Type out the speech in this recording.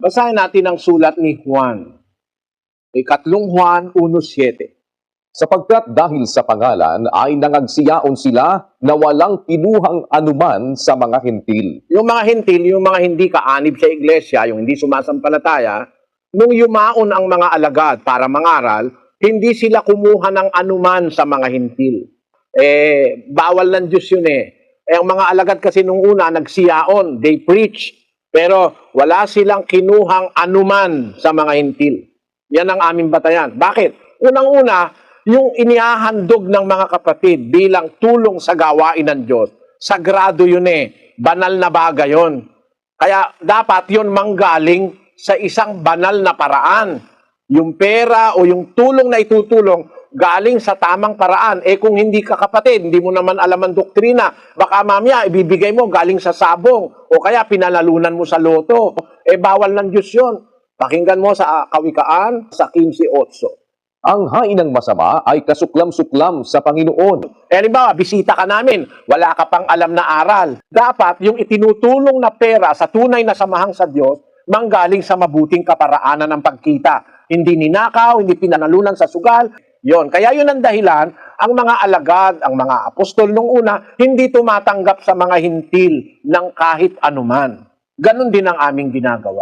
Basahin natin ang sulat ni Juan. Ikatlong Juan 1:7. Sapagkat dahil sa pangalan ay nangagsiyaon sila na walang kinuhang anuman sa mga hentil. Yung mga hentil, yung mga hindi kaanib sa iglesia, yung hindi sumasampalataya, nung yumaon ang mga alagad para mangaral, hindi sila kumuha ng anuman sa mga hentil. Bawal ng Diyos yun eh. Ang mga alagad kasi nung una, nagsiyaon, they preach, pero wala silang kinuhang anuman sa mga hentil. Yan ang aming batayan. Bakit? Unang-una, yung inihahandog ng mga kapatid bilang tulong sa gawain ng Diyos, sagrado yun eh. Banal na bagay yun. Kaya dapat yun manggaling sa isang banal na paraan. Yung pera o yung tulong na itutulong, galing sa tamang paraan. Kung hindi ka kapatid, hindi mo naman alam ang doktrina, baka mamaya ibibigay mo galing sa sabong o kaya pinalalunan mo sa loto. Bawal ng Diyos yun. Pakinggan mo sa Kawikaan sa 15:8. Ang hain ng masama ay kasuklam-suklam sa Panginoon. Halimbawa, bisita ka namin, wala ka pang alam na aral. Dapat yung itinutulong na pera sa tunay na samahang sa Diyos, manggaling sa mabuting kaparaanan ng pagkita. Hindi ninakaw, hindi pinanalunan sa sugal. Yon. Kaya yun ang dahilan, ang mga alagad, ang mga apostol nung una, hindi tumatanggap sa mga hintil ng kahit anuman. Ganon din ang aming ginagawa.